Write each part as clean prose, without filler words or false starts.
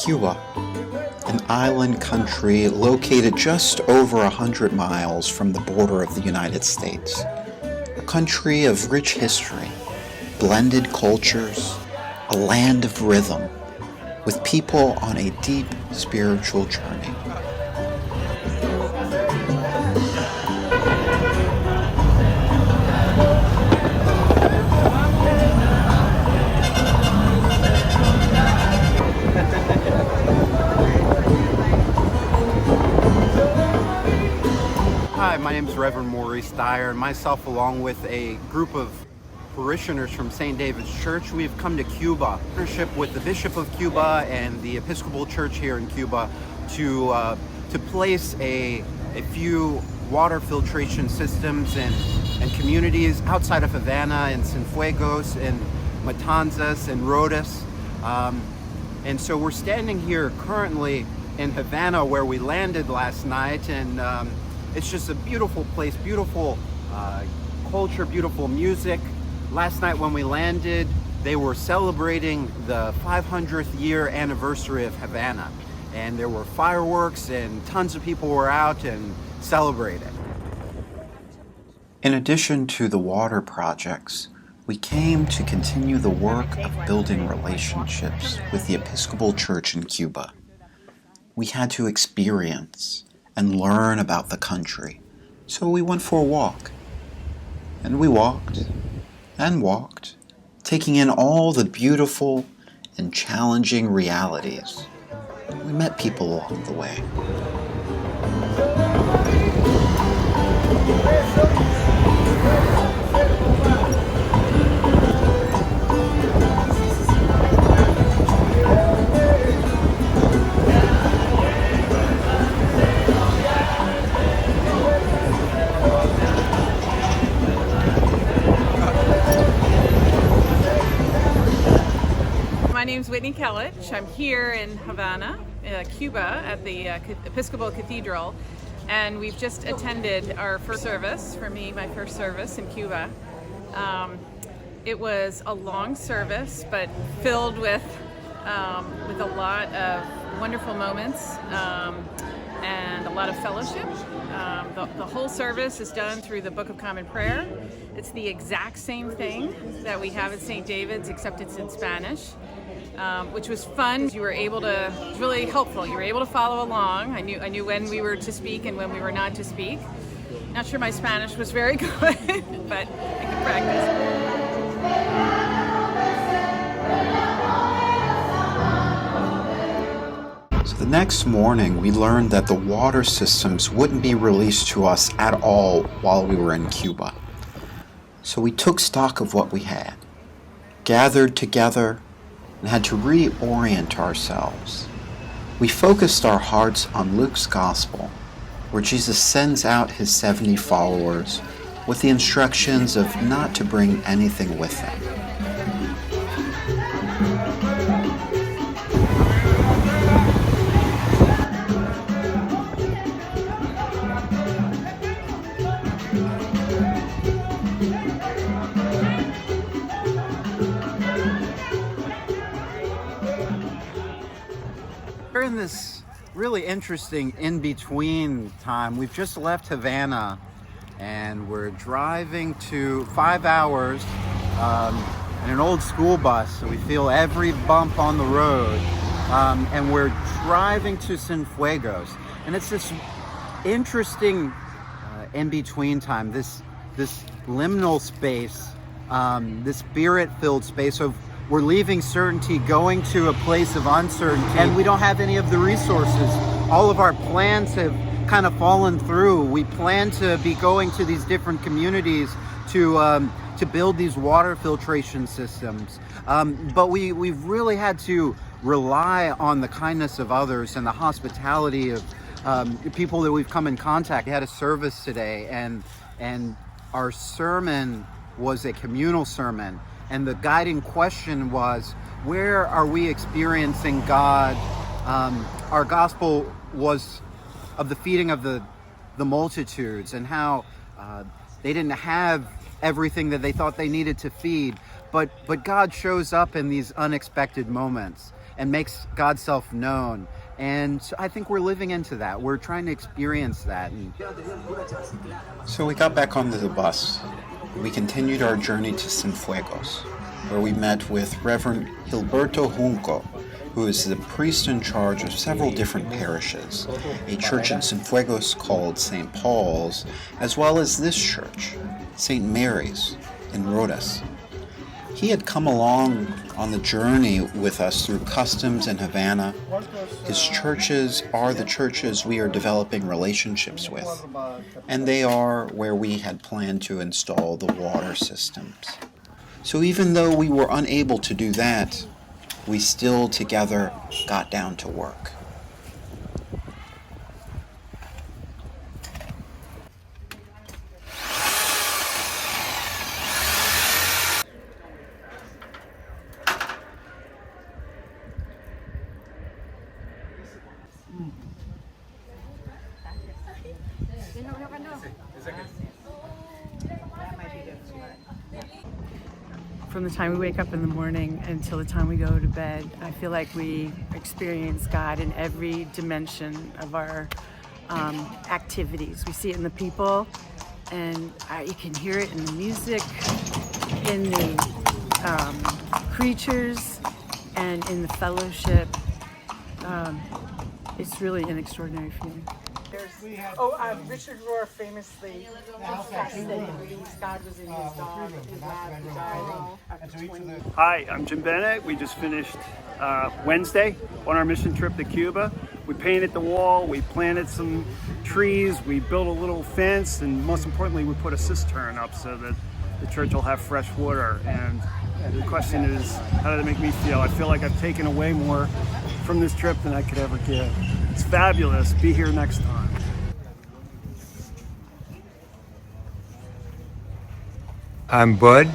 Cuba, an island country located just over 100 miles from the border of the United States. A country of rich history, blended cultures, a land of rhythm, with people on a deep spiritual journey. Hi, my name is Reverend Maurice Dyer, and myself, along with a group of parishioners from St. David's Church, we've come to Cuba, in partnership with the Bishop of Cuba and the Episcopal Church here in Cuba, to place a few water filtration systems and communities outside of Havana, in Cienfuegos, in Matanzas, and Rodas. And so we're standing here currently in Havana, where we landed last night, and it's just a beautiful place, beautiful culture, beautiful music. Last night when we landed, they were celebrating the 500th year anniversary of Havana. And there were fireworks and tons of people were out and celebrating. In addition to the water projects, we came to continue the work of building relationships with the Episcopal Church in Cuba. We had to experience and learn about the country, so we went for a walk. And we walked and walked, taking in all the beautiful and challenging realities. We met people along the way. My name's Whitney Kellich. I'm here in Havana, Cuba, at the Episcopal Cathedral, and we've just attended our first service, for me, my first service in Cuba. It was a long service, but filled with a lot of wonderful moments and a lot of fellowship. The whole service is done through the Book of Common Prayer. It's the exact same thing that we have at St. David's, except it's in Spanish. Which was fun. You were able to, it was really helpful. You were able to follow along. I knew when we were to speak and when we were not to speak. Not sure my Spanish was very good, but I could practice. So the next morning, we learned that the water systems wouldn't be released to us at all while we were in Cuba. So we took stock of what we had, gathered together, and had to reorient ourselves. We focused our hearts on Luke's Gospel, where Jesus sends out his 70 followers with the instructions of not to bring anything with them. We're in this really interesting in-between time. We've just left Havana and we're driving to 5 hours in an old school bus, so we feel every bump on the road. And we're driving to Cienfuegos, and it's this interesting in-between time, this liminal space, this spirit-filled space of we're leaving certainty, going to a place of uncertainty, and we don't have any of the resources. All of our plans have kind of fallen through. We plan to be going to these different communities to build these water filtration systems, but we've really had to rely on the kindness of others and the hospitality of people that we've come in contact. We had a service today, and our sermon was a communal sermon. And the guiding question was, where are we experiencing God? Our gospel was of the feeding of the multitudes, and how they didn't have everything that they thought they needed to feed. But God shows up in these unexpected moments. and makes God's self known. And so I think we're living into that. We're trying to experience that. And So we got back onto the bus. We continued our journey to Cienfuegos, where we met with Reverend Gilberto Junco, who is the priest in charge of several different parishes, a church in Cienfuegos called St. Paul's, as well as this church, St. Mary's in Rodas. He had come along on the journey with us through customs in Havana. His churches are the churches we are developing relationships with, and they are where we had planned to install the water systems. So even though we were unable to do that, we still together got down to work. From the time we wake up in the morning until the time we go to bed, I feel like we experience God in every dimension of our activities. We see it in the people, and you can hear it in the music, in the creatures, and in the fellowship. It's really an extraordinary feeling. Richard Rohr famously confessed that God was in his dog. His lab died after 20 years. Hi, I'm Jim Bennett. We just finished Wednesday on our mission trip to Cuba. We painted the wall, we planted some trees, we built a little fence, and most importantly, we put a cistern up so that the church will have fresh water. And the question is, how did it make me feel? I feel like I've taken away more from this trip than I could ever give. It's fabulous. Be here next time. I'm Bud.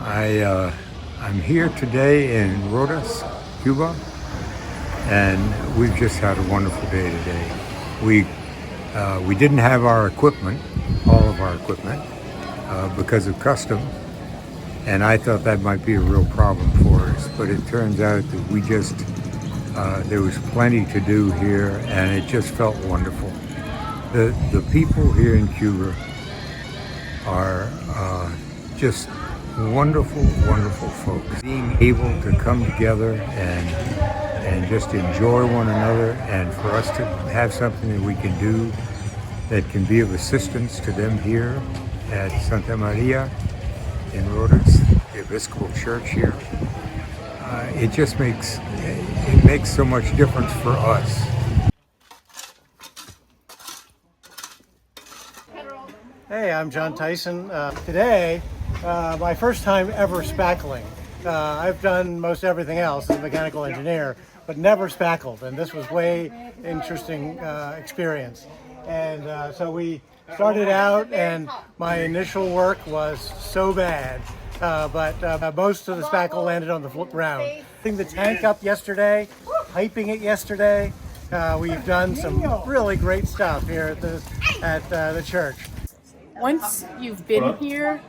I'm here today in Rodas, Cuba, and we've just had a wonderful day today. We didn't have our equipment, all of our equipment, because of customs, and I thought that might be a real problem for us. But it turns out that we just there was plenty to do here, and it just felt wonderful. The people here in Cuba are just wonderful, wonderful folks. Being able to come together and just enjoy one another, and for us to have something that we can do that can be of assistance to them here at Santa Maria in Rodas, the Episcopal Church here. It just makes so much difference for us. Hey, I'm John Tyson. Today, my first time ever spackling. I've done most everything else as a mechanical engineer, but never spackled, and this was way interesting experience. And so we started out, and my initial work was so bad, but most of the spackle landed on the ground. Putting the tank up yesterday, piping it yesterday. We've done some really great stuff here at the church. Once you've been here,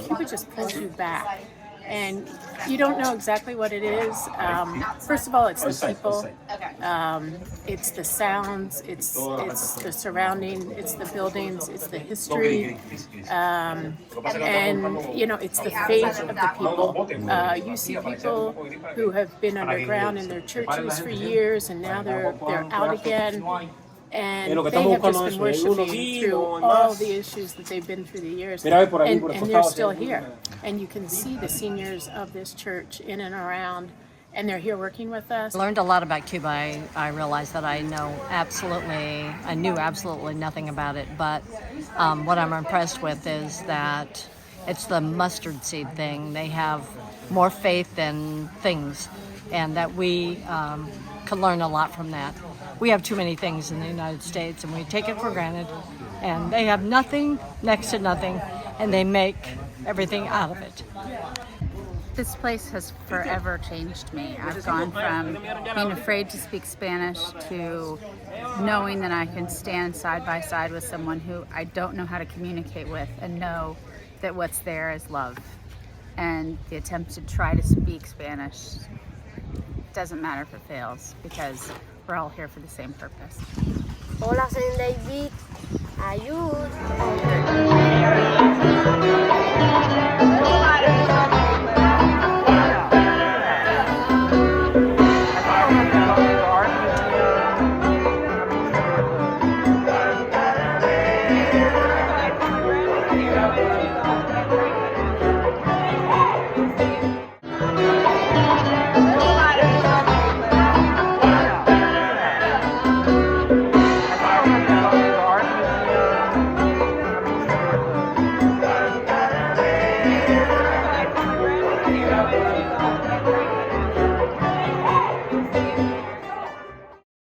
Cuba just pulls you back, and you don't know exactly what it is. First of all, it's the people, it's the sounds, it's the surrounding, it's the buildings, it's the history, and it's the faith of the people. You see people who have been underground in their churches for years, and now they're out again. And they have just been worshiping through all the issues that they've been through the years, and they're still here. And you can see the seniors of this church in and around, and they're here working with us. I learned a lot about Cuba. I realized that I knew absolutely nothing about it, but what I'm impressed with is that it's the mustard seed thing. They have more faith than things, and that we can learn a lot from that. We have too many things in the United States, and we take it for granted, and they have nothing, next to nothing, and they make everything out of it. This place has forever changed me. I've gone from being afraid to speak Spanish to knowing that I can stand side by side with someone who I don't know how to communicate with, and know that what's there is love. And the attempt to try to speak Spanish doesn't matter if it fails because we're all here for the same purpose. Hola, soy David. Ayúd.